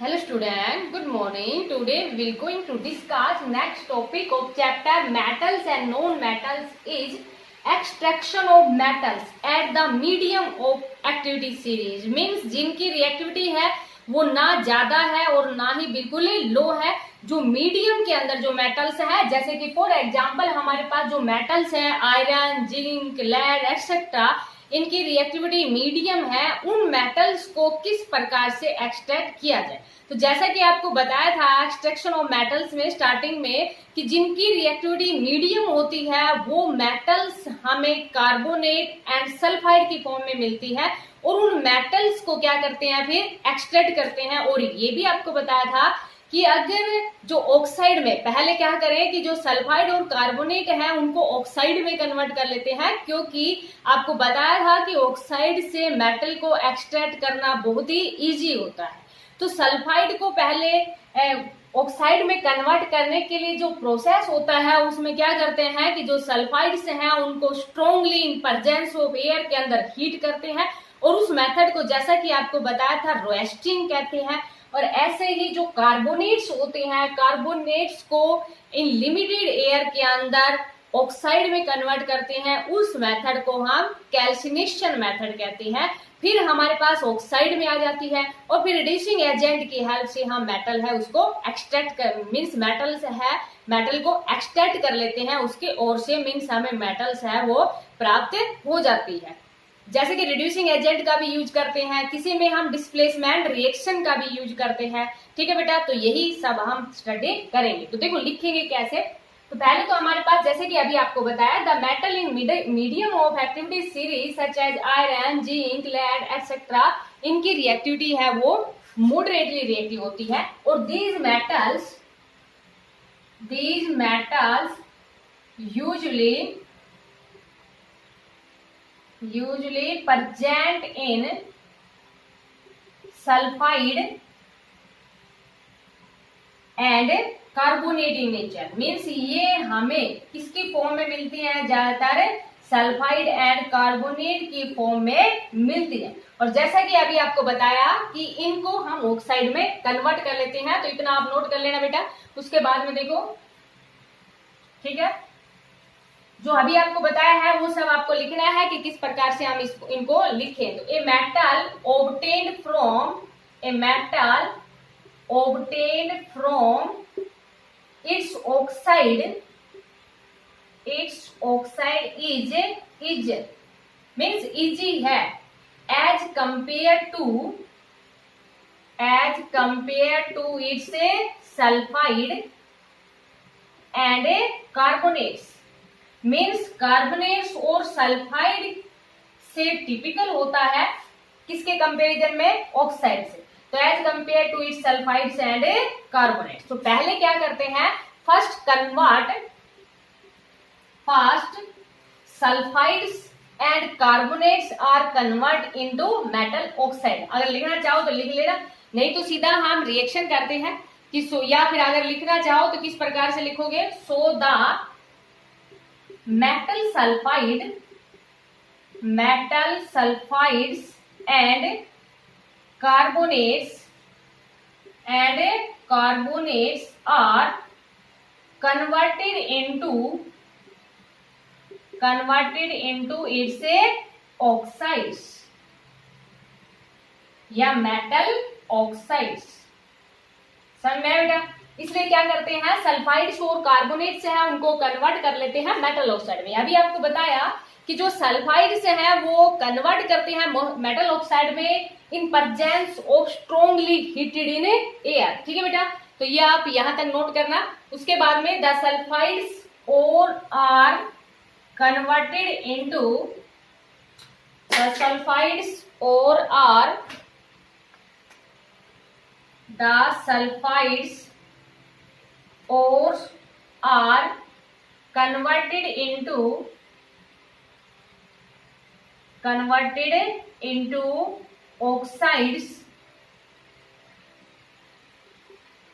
Hello student, good morning. Today we will going to discuss next topic of chapter metals and non-metals is extraction of metals at the medium of activity series. Means जिनकी reactivity है वो ना ज्यादा है और ना ही बिल्कुल ही लो है। जो मीडियम के अंदर जो मेटल्स है, जैसे कि फॉर एग्जांपल हमारे पास जो मेटल्स है आयरन, जिंक, लेड एक्सेट्रा, इनकी रिएक्टिविटी मीडियम है। उन मेटल्स को किस प्रकार से एक्सट्रैक्ट किया जाए, तो जैसा कि आपको बताया था एक्सट्रैक्शन ऑफ मेटल्स में स्टार्टिंग में कि जिनकी रिएक्टिविटी मीडियम होती है वो मेटल्स हमें कार्बोनेट एंड सल्फाइड की फॉर्म में मिलती है और उन मेटल्स को क्या करते हैं फिर एक्सट्रैक्ट करते हैं। और ये भी आपको बताया था कि अगर जो ऑक्साइड में पहले क्या करें कि जो सल्फाइड और कार्बोनेट है उनको ऑक्साइड में कन्वर्ट कर लेते हैं, क्योंकि आपको बताया था कि ऑक्साइड से मेटल को एक्सट्रैक्ट करना बहुत ही इजी होता है। तो सल्फाइड को पहले ऑक्साइड में कन्वर्ट करने के लिए जो प्रोसेस होता है उसमें क्या करते हैं कि जो सल्फाइड्स हैं उनको strongly in presence of air के अंदर हीट करते हैं और उस मेथड को जैसा कि आपको बताया था रोस्टिंग कहते हैं। और ऐसे ही जो कार्बोनेट्स होते हैं, कार्बोनेट्स को इन लिमिटेड एयर के अंदर ऑक्साइड में कन्वर्ट करते हैं। उस मेथड को हम कैल्सिनेशन मेथड कहते हैं। फिर हमारे पास ऑक्साइड में आ जाती है और फिर रिड्यूसिंग एजेंट की हेल्प से हम मेटल है उसको एक्सट्रैक्ट कर मीन्स मेटल्स है मेटल को एक्सट्रैक्ट कर लेते हैं उसके ओर से, मीन्स हमें मेटल्स है वो प्राप्त हो जाती है। जैसे कि रिड्यूसिंग एजेंट का भी यूज करते हैं, किसी में हम डिस्प्लेसमेंट रिएक्शन का भी यूज करते हैं। ठीक है बेटा, तो यही सब हम स्टडी करेंगे। तो देखो लिखेंगे कैसे। तो पहले तो हमारे पास जैसे कि अभी आपको बताया the metal in medium of activity series such as iron, zinc, lead etcetera, इनकी रिएक्टिविटी है वो मॉडरेटली रिएक्टिव होती है। और these metals usually present in sulfide and carbonate in nature। Means ये हमें किसकी फॉर्म में मिलती है, ज्यादातर सल्फाइड एंड कार्बोनेट की फॉर्म में मिलती है। और जैसा कि अभी आपको बताया कि इनको हम ऑक्साइड में कन्वर्ट कर लेते हैं, तो इतना आप नोट कर लेना बेटा। उसके बाद में देखो, ठीक है, जो अभी आपको बताया है वो सब आपको लिखना है कि किस प्रकार से हम इनको लिखें। तो a metal obtained from its oxide is means easy है as compared to its sulfide and carbonates। Means carbonates और सल्फाइड से टिपिकल होता है किसके कंपैरिजन में, ऑक्साइड से। तो as compare to its sulphides and carbonates. तो पहले क्या करते हैं, first sulphides and carbonates are convert into metal oxide. अगर लिखना चाहो तो लिख लेना, नहीं तो सीधा हम रिएक्शन करते हैं कि या फिर अगर लिखना चाहो तो किस प्रकार से लिखोगे, so the metal sulfides and carbonates are converted into its oxides या metal oxides। समझ में आया बेटा। इसलिए क्या करते हैं, सल्फाइड्स और कार्बोनेट्स हैं उनको कन्वर्ट कर लेते हैं मेटल ऑक्साइड में। अभी आपको बताया कि जो सल्फाइड्स हैं वो कन्वर्ट करते हैं मेटल ऑक्साइड में इन presence of strongly heated in air. ठीक है बेटा, तो ये आप यहां तक नोट करना। उसके बाद में द सल्फाइड्स और are converted into ores are converted into oxides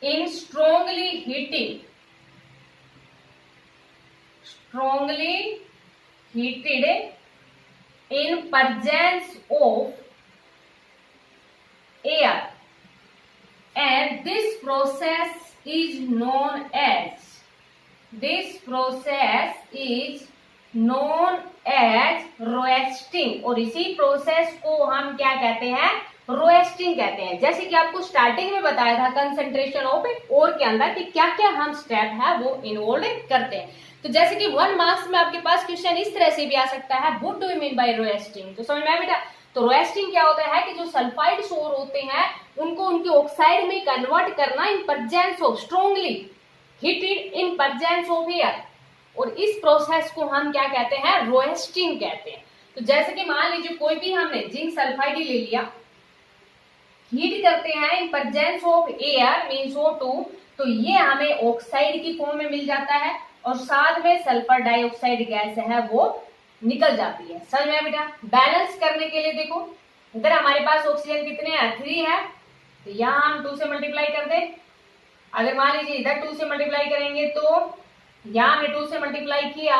in strongly heated in presence of air and and this process is known as रोएस्टिंग, और इसी प्रोसेस को हम क्या कहते हैं, रोएस्टिंग कहते हैं। जैसे कि आपको स्टार्टिंग में बताया था कंसंट्रेशन ऑफ ओर के अंदर कि क्या क्या हम स्टेप है वो इन्वॉल्व करते हैं। तो जैसे कि 1 मार्क्स में आपके पास क्वेश्चन इस तरह से भी आ सकता है, what do you mean by roasting, तो समझ में आया बेटा। तो रोएस्टिंग क्या होता है कि जो सल्फाइड्स ओर होते हैं उनको उनके ऑक्साइड में कन्वर्ट करना इन presence of strongly heated in presence of air, और इस प्रोसेस को हम क्या कहते हैं, रोएस्टिंग कहते हैं। तो जैसे कि मान लीजिए कोई भी हमने जिंक सल्फाइड ले लिया, हीट करते हैं इन presence of air means O2, तो ये हमें ऑक्साइड की फॉर्म में मिल जाता है और साथ में सल्फर डाइऑक्साइड गैस है वो निकल जाती है। समझ में बेटा। बैलेंस करने के लिए देखो, इधर हमारे पास ऑक्सीजन कितने हैं, 3 है, तो यहाँ हम 2 से मल्टीप्लाई कर दें। अगर मान लीजिए इधर 2 से मल्टीप्लाई करेंगे तो यहाँ हमने 2 से मल्टीप्लाई किया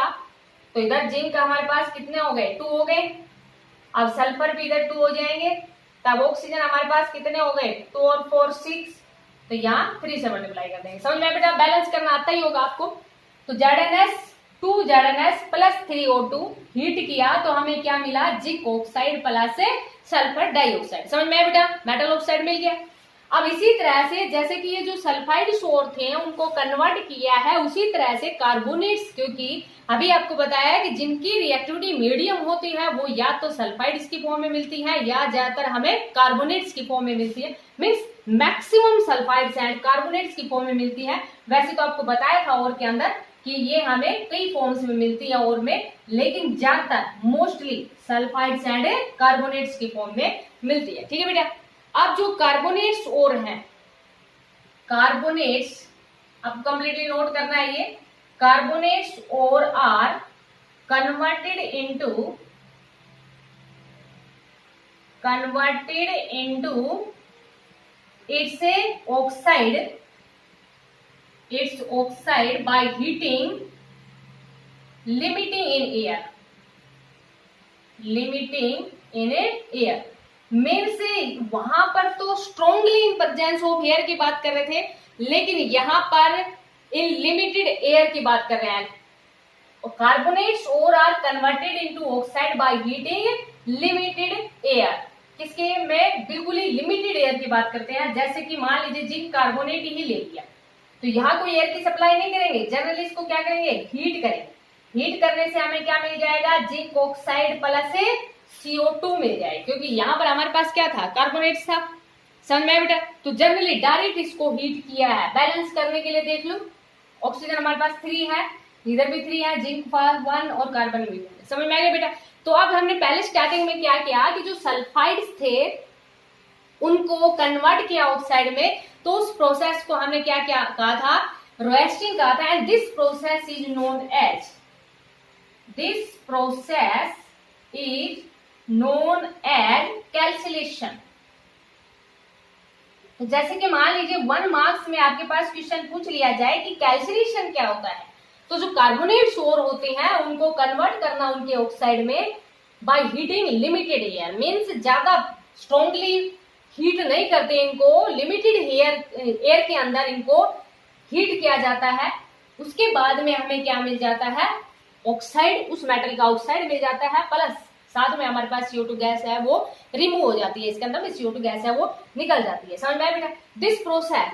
तो इधर जिंक हमारे पास कितने हो गए, 2 हो गए। अब सल्फर भी इधर 2 हो जाएंगे, तब ऑक्सीजन हमारे पास कितने हो गए, 2 और 4 6, तो यहाँ 3 से मल्टीप्लाई कर देंगे। समझ में बेटा, बैलेंस करना आता ही होगा आपको। तो ZnS प्लस 3O2 हीट किया तो हमें क्या मिला, zinc oxide plus sulphur dioxide. समझ में बेटा, मेटल ऑक्साइड मिल गया। अब इसी तरह से जैसे कि ये जो सल्फाइड सोर थे उनको कन्वर्ट किया है, उसी तरह से कार्बोनेट्स, क्योंकि अभी आपको बताया है कि जिनकी रिएक्टिविटी मीडियम होती है वो या तो सल्फाइड्स की फॉर्म में मिलती है या ज्यादातर हमें कार्बोनेट्स की फॉर्म में मिलती है, means maximum sulphides and carbonates की फॉर्म में मिलती है। वैसे तो आपको बताया था और के अंदर कि ये हमें कई फॉर्म्स में मिलती है और में, लेकिन ज्यादातर मोस्टली सल्फाइड्स एंड कार्बोनेट्स की फॉर्म में मिलती है। ठीक है बेटा। अब जो कार्बोनेट्स और हैं, कार्बोनेट्स अब कंप्लीटली नोट करना है, ये कार्बोनेट्स और are converted into its oxide by heating limiting in air means वहां पर तो strongly in presence of air की बात कर रहे थे, लेकिन यहाँ पर इन लिमिटेड एयर की बात कर रहे हैं। कार्बोनेट्स और are converted into oxide by heating limited air, किसके में बिल्कुल ही लिमिटेड एयर की बात करते हैं। जैसे कि मान लीजिए जिंक कार्बोनेट ही ले लिया तो यहाँ कोई एयर की सप्लाई नहीं करेंगे, जनरली इसको क्या करेंगे, हीट करेंगे। हीट करने से हमें क्या मिल जाएगा, जिंक ऑक्साइड प्लस CO2 मिल जाए, क्योंकि यहाँ पर हमारे पास क्या था, कार्बोनेट्स था। समझ में बेटा। तो जनरली डायरेक्ट इसको हीट किया है। बैलेंस करने के लिए देख लो, ऑक्सीजन हमारे पास 3 है, इधर भी 3 है, जिंक 1 और कार्बन भी 1। समझ में आ गया बेटा। तो अब हमने पहले स्टार्टिंग में क्या किया कि जो सल्फाइड्स थे उनको कन्वर्ट किया ऑक्साइड में, तो उस प्रोसेस को हमने क्या क्या कहा था, रोएस्टिंग कहा था। And this process is known as calcination. जैसे कि मान लीजिए 1 मार्क्स में आपके पास क्वेश्चन पूछ लिया जाए कि कैल्सिलेशन क्या होता है, तो जो कार्बोनेट सोर होते हैं उनको कन्वर्ट करना उनके ऑक्साइड में bye heating limited air, means ज्यादा स्ट्रॉन्गली हीट नहीं करते इनको, लिमिटेड एयर के अंदर इनको हीट किया जाता है। उसके बाद में हमें क्या मिल जाता है, ऑक्साइड, उस मेटल का ऑक्साइड मिल जाता है, प्लस साथ में हमारे पास CO2 गैस है वो रिमूव हो जाती है, इसके अंदर में CO2 गैस है वो निकल जाती है। समझ में आया बेटा।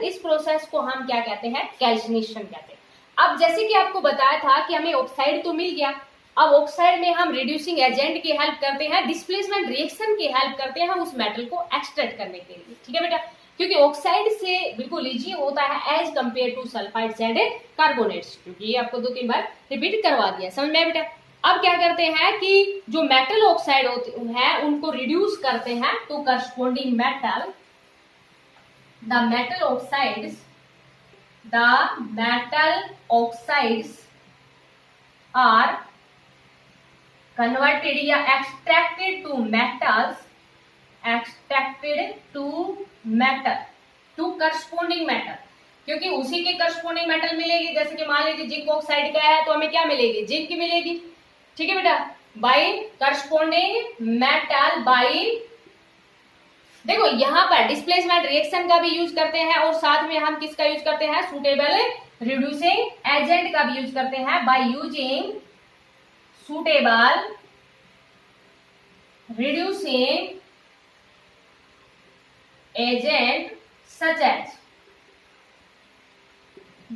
इस प्रोसेस को हम क्या कहते हैं, कैल्सिनेशन कहते हैं। अब जैसे कि आपको बताया था कि हमें ऑक्साइड तो मिल गया, अब ऑक्साइड में हम रिड्यूसिंग एजेंट की हेल्प करते हैं, डिस्प्लेसमेंट रिएक्शन की हेल्प करते हैं उस मेटल को एक्सट्रैक्ट करने के लिए। ठीक है बेटा, क्योंकि ऑक्साइड से बिल्कुल इजी होता है as compare to sulphides and carbonates, क्योंकि ये आपको 2-3 बार रिपीट करवा दिया। समझ में आया बेटा। अब क्या करते हैं कि जो मेटल ऑक्साइड होते हैं उनको रिड्यूस करते हैं to corresponding metal. The metal oxides are converted या extracted to metal to corresponding metal, क्योंकि उसी के करस्पॉन्डिंग मेटल मिलेगी। जैसे कि मान लीजिए जिंक ऑक्साइड का है तो हमें क्या मिलेगी, जिंक की मिलेगी। ठीक है बेटा, बाय करस्पॉन्डिंग मेटल बाय देखो यहाँ पर डिस्प्लेसमेंट रिएक्शन का भी यूज करते हैं और साथ में हम किसका यूज करते हैं, सुटेबल रिड्यूसिंग एजेंट का भी यूज करते हैं। By using suitable reducing agent such as,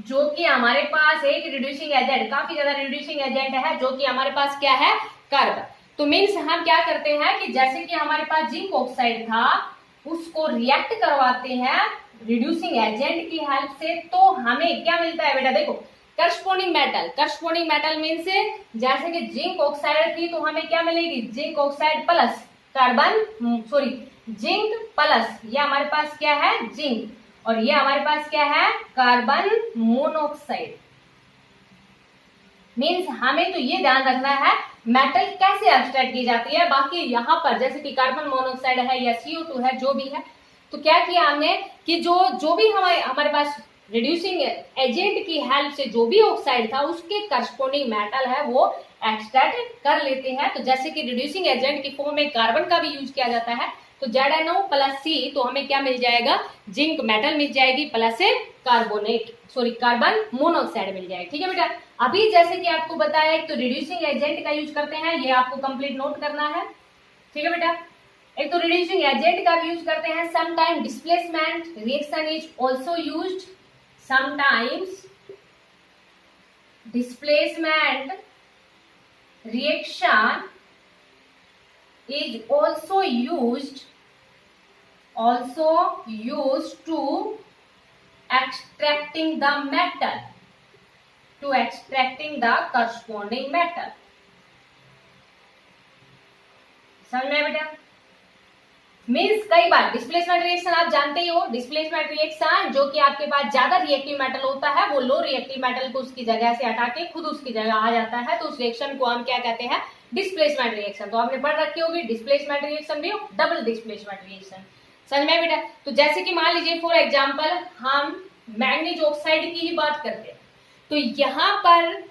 जो कि हमारे पास एक रिड्यूसिंग एजेंट, काफी ज्यादा रिड्यूसिंग एजेंट है, जो कि हमारे पास क्या है, कार्बन। तो मीन्स हम क्या करते हैं कि जैसे कि हमारे पास जिंक ऑक्साइड था, उसको रिएक्ट करवाते हैं रिड्यूसिंग एजेंट की हेल्प से, तो हमें क्या मिलता है बेटा, देखो corresponding metal. Corresponding metal means जैसे कि जिंक ऑक्साइड थी तो हमें क्या मिलेगी, zinc oxide plus carbon, sorry zinc plus, ये हमारे पास क्या है, जिंक, और ये हमारे पास क्या है, कार्बन मोनोऑक्साइड। मीन्स हमें तो ये ध्यान रखना है मेटल कैसे एक्सट्रैक्ट की जाती है। बाकी यहाँ पर जैसे कि कार्बन मोनोऑक्साइड है या CO2 है, जो भी है, तो क्या किया हमने कि जो भी हमारे पास रिड्यूसिंग एजेंट की हेल्प से जो भी ऑक्साइड था उसके करस्पॉन्डिंग मेटल है वो एक्सट्रैक्ट कर लेते हैं। तो जैसे कि रिड्यूसिंग एजेंट की फॉर्म में कार्बन का भी यूज किया जाता है, तो ZnO प्लस C, तो हमें क्या मिल जाएगा, जिंक मेटल मिल जाएगी प्लस कार्बन मोनोऑक्साइड मिल जाएगी। ठीक है बेटा, अभी जैसे कि आपको बताया एक तो रिड्यूसिंग एजेंट का यूज करते हैं, ये आपको कंप्लीट नोट करना है। ठीक है बेटा, एक तो रिड्यूसिंग एजेंट का यूज करते हैं। Sometime displacement reaction is also used, sometimes displacement reaction is also used to extracting the metal, to extracting the corresponding metal। समझ में बेटा, मीन्स कई बार डिस्प्लेसमेंट रिएक्शन आप जानते ही हो, डिस्प्लेसमेंट रिएक्शन जो कि आपके पास ज्यादा रिएक्टिव मेटल होता है, वो लो रिएक्टिव मेटल को उसकी जगह से हटा के खुद उसकी जगह आ जाता है, तो उस रिएक्शन को हम क्या कहते हैं, डिस्प्लेसमेंट रिएक्शन। तो आपने पढ़ रखी होगी डिस्प्लेसमेंट रिएक्शन भी, डबल डिस्प्लेसमेंट रिएक्शन। समझ में बेटा, तो जैसे कि मान लीजिए फॉर एग्जाम्पल हम मैग्नीज ऑक्साइड की ही बात करते हैं, तो यहाँ पर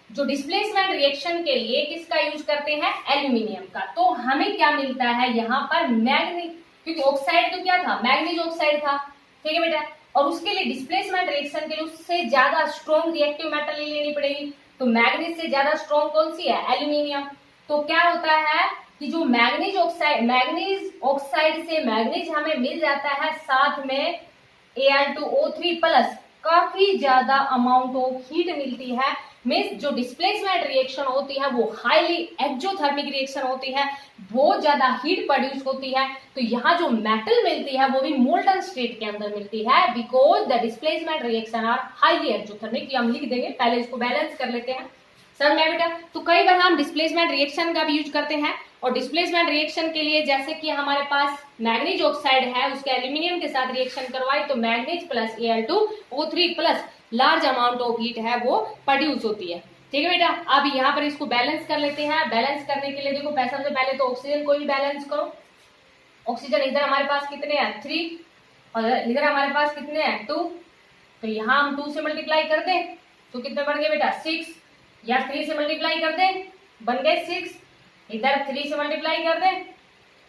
जो डिस्प्लेसमेंट रिएक्शन के लिए किसका यूज करते हैं, एल्यूमिनियम का। तो हमें क्या मिलता है यहाँ पर, मैग्नीज, क्योंकि ऑक्साइड तो क्या था, मैग्नीज ऑक्साइड था। ठीक है बेटा, और उसके लिए डिस्प्लेसमेंट रिएक्शन के लिए उससे ज्यादा स्ट्रॉन्ग रिएक्टिव मेटल लेनी पड़ेगी, तो मैग्नीज से ज्यादा स्ट्रॉन्ग कौन सी है, एल्यूमिनियम। तो क्या होता है कि जो मैग्नीज ऑक्साइड से मैग्नीज हमें मिल जाता है, साथ में Al2O3 प्लस काफी ज्यादा अमाउंट ऑफ हीट मिलती है। मीन्स जो डिस्प्लेसमेंट रिएक्शन होती है वो हाईली एक्सोथर्मिक रिएक्शन होती है, बहुत ज्यादा हीट प्रोड्यूस होती है। तो यहाँ जो मेटल मिलती है वो भी मोल्टन स्टेट के अंदर मिलती है, because the displacement reaction are highly exothermic. हम लिख देंगे, पहले इसको बैलेंस कर लेते हैं। समझ में बेटा, तो कई बार हम डिस्प्लेसमेंट रिएक्शन का भी यूज करते हैं, और डिस्प्लेसमेंट रिएक्शन के लिए जैसे कि हमारे पास मैग्नीज ऑक्साइड है, उसके एल्यूमिनियम के साथ रिएक्शन करवाई तो manganese plus Al2O3 plus large amount of heat है वो प्रोड्यूस होती है। ठीक है बेटा, अब यहाँ पर इसको बैलेंस कर लेते हैं। बैलेंस करने के लिए देखो, सबसे पहले तो ऑक्सीजन को ही बैलेंस करो। ऑक्सीजन इधर हमारे पास कितने हैं, 3, और इधर हमारे पास कितने हैं, 2। तो यहाँ हम 2 से मल्टीप्लाई कर दें तो कितने बन गए बेटा, 6, या 3 से मल्टीप्लाई कर दें, बन गए 6, इधर 3 से मल्टीप्लाई कर दें,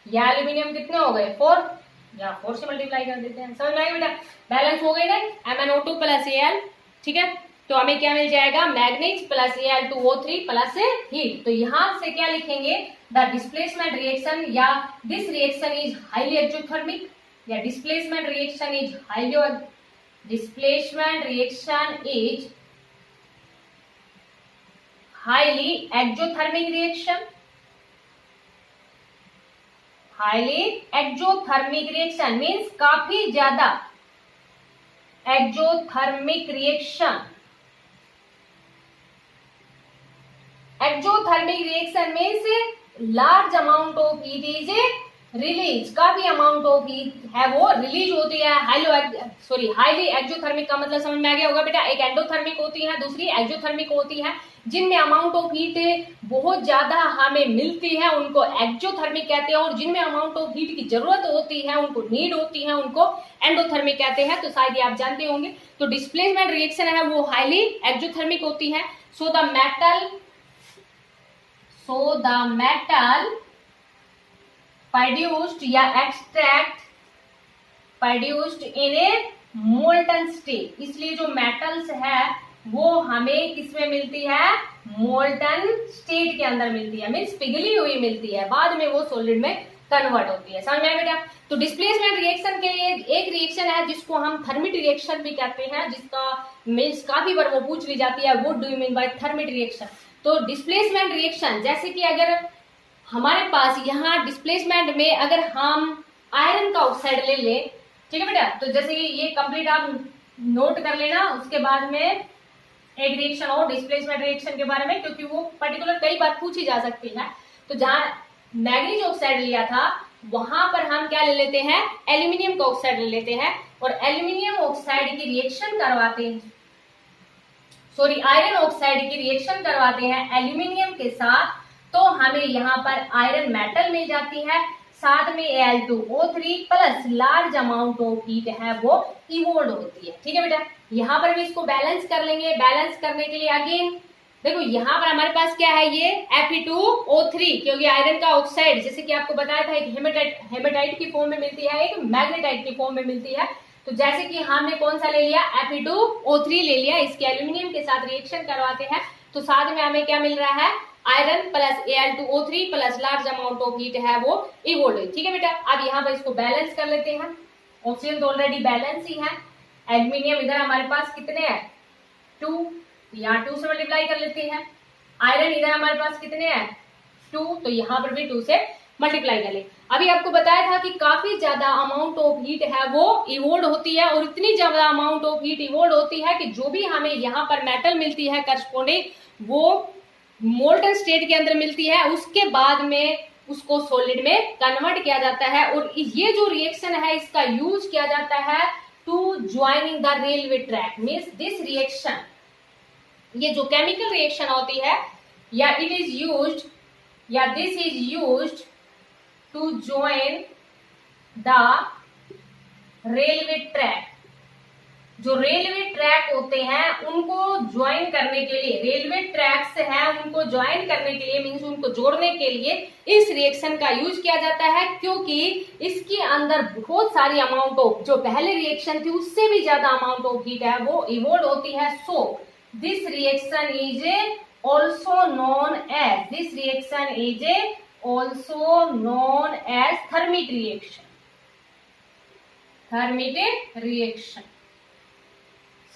या एल्यूमिनियम कितने हो गए, 4, या 4 से मल्टीप्लाई कर देते हैं। समझ में आएगा बेटा, बैलेंस हो गई ना, MnO2 प्लस Al। ठीक है, तो हमें क्या मिल जाएगा, manganese plus Al2O3 plus heat. तो यहाँ से क्या लिखेंगे, द डिस्प्लेसमेंट रिएक्शन, या this reaction is highly exothermic, या displacement reaction is highly exothermic reaction. Highly exothermic reaction means काफी ज्यादा exothermic reaction. Exothermic reaction means large amount of heat is release, काफी अमाउंट ऑफ हीट है वो release होती है। Highly exothermic का मतलब समझ में आ गया होगा बेटा, एक एंडोथर्मिक होती है, दूसरी एक्सोथर्मिक होती है। जिनमें अमाउंट ऑफ हीट बहुत ज्यादा हमें मिलती है उनको एक्सोथर्मिक कहते हैं, और जिनमें अमाउंट ऑफ हीट की जरूरत होती है, उनको नीड होती है, उनको एंडोथर्मिक कहते हैं। तो शायद ये आप जानते होंगे। तो डिस्प्लेसमेंट रिएक्शन है वो हाईली एक्सोथर्मिक होती है। सो द मेटल प्रोड्यूस्ड या extract produced in A molten state. इसलिए जो मेटल्स है वो हमें किसमें मिलती है, मोल्टन स्टेट के अंदर मिलती है, मीन्स पिघली हुई मिलती है, बाद में वो सॉलिड में कन्वर्ट होती है। समझ में आया बेटा? तो डिस्प्लेसमेंट रिएक्शन के लिए एक रिएक्शन है जिसको हम थर्मिट रिएक्शन भी कहते हैं, जिसका मीन्स काफी बार वो पूछ ली जाती है, what do you mean by thermite reaction. तो डिस्प्लेसमेंट रिएक्शन, जैसे कि अगर हमारे पास यहाँ डिस्प्लेसमेंट में अगर हम आयरन का ऑक्साइड ले लें, ठीक है बेटा, तो जैसे कि ये कंप्लीट आप नोट कर लेना, उसके बाद में एक रिएक्शन और डिस्प्लेसमेंट रिएक्शन के बारे में, क्योंकि वो पर्टिकुलर कई बार पूछी जा सकती है। तो जहां मैग्नीज ऑक्साइड लिया था वहां पर हम क्या ले लेते हैं, एल्यूमिनियम का ऑक्साइड ले लेते हैं, और एल्यूमिनियम ऑक्साइड की रिएक्शन करवाते हैं, सॉरी आयरन ऑक्साइड की रिएक्शन करवाते हैं एल्यूमिनियम के साथ, तो हमें यहाँ पर आयरन मेटल मिल जाती है, साथ में Al2O3 plus large amount of heat है वो इवोल्व होती है। ठीक है बेटा, यहाँ पर भी इसको बैलेंस कर लेंगे। बैलेंस करने के लिए अगेन देखो यहाँ पर हमारे पास क्या है, ये Fe2O3, क्योंकि आयरन का ऑक्साइड जैसे कि आपको बताया था एक हेमेटाइट की फॉर्म में मिलती है, एक मैग्नेटाइट की फॉर्म में मिलती है। तो जैसे कि हमने कौन सा ले लिया, Fe2O3 ले लिया, इसके एल्यूमिनियम के साथ रिएक्शन करवाते हैं, तो साथ में हमें क्या मिल रहा है, iron plus Al2O3 plus large amount of heat है वो इवोल्व। ठीक है बेटा, अब यहाँ पर इसको बैलेंस कर लेते हैं। ऑक्सीजन तो ऑलरेडी बैलेंस ही है, एल्यूमिनियम इधर हमारे पास कितने हैं, 2, यहाँ 2 से मल्टीप्लाई कर लेते हैं। आयरन इधर हमारे पास कितने हैं, 2, तो यहाँ पर भी 2 से मल्टीप्लाई कर ले। अभी आपको बताया था कि काफी ज्यादा अमाउंट ऑफ हीट है वो इवोल्व होती है, और इतनी ज्यादा अमाउंट ऑफ हीट इवोल्व होती है कि जो भी हमें यहाँ पर मेटल मिलती है करस्पोंडिंग वो मोल्टन स्टेट के अंदर मिलती है, उसके बाद में उसको सॉलिड में कन्वर्ट किया जाता है। और ये जो रिएक्शन है इसका यूज किया जाता है to joining the railway track, means this reaction, ये जो केमिकल रिएक्शन होती है, या इट इज यूज्ड, या this is used to join the railway track. जो रेलवे ट्रैक होते हैं उनको ज्वाइन करने के लिए, रेलवे ट्रैक्स हैं उनको ज्वाइन करने के लिए, मीन्स उनको जोड़ने के लिए इस रिएक्शन का यूज किया जाता है, क्योंकि इसके अंदर बहुत सारी अमाउंट ऑफ, जो पहले रिएक्शन थी उससे भी ज्यादा अमाउंट ऑफ हीट है वो इवोल्व होती है। So this reaction is also known as, this reaction is also known as thermite reaction, thermite reaction.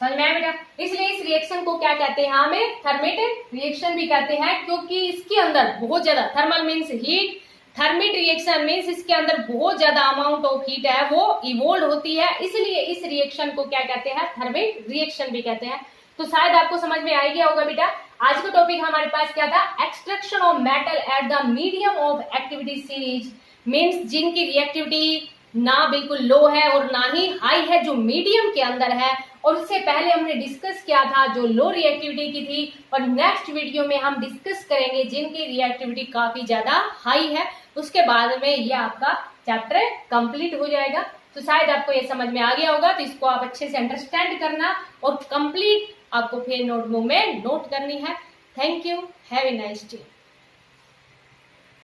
समझ में आया बेटा? इसलिए इस रिएक्शन को क्या कहते हैं, हमें थर्मिट रिएक्शन भी कहते हैं, क्योंकि इसके अंदर बहुत ज्यादा, thermal means heat, thermite reaction means इसके अंदर बहुत ज्यादा अमाउंट ऑफ हीट है वो इवोल्व होती है, इसलिए इस रिएक्शन को क्या कहते हैं, थर्मिट रिएक्शन भी कहते हैं। तो शायद आपको समझ में आ गया होगा बेटा। आज का टॉपिक हमारे पास क्या था, extraction of metal at the medium of activity series, means जिनकी रिएक्टिविटी ना बिल्कुल लो है और ना ही हाई है, जो मीडियम के अंदर है। और उससे पहले हमने डिस्कस किया था जो लो रिएक्टिविटी की थी, और नेक्स्ट वीडियो में हम डिस्कस करेंगे जिनकी रिएक्टिविटी काफी ज्यादा हाई है। उसके बाद में ये आपका चैप्टर कंप्लीट हो जाएगा। तो शायद आपको ये समझ में आ गया होगा, तो इसको आप अच्छे से अंडरस्टैंड करना और कंप्लीट आपको फिर नोटबुक में नोट करनी है। Thank you, have a nice day.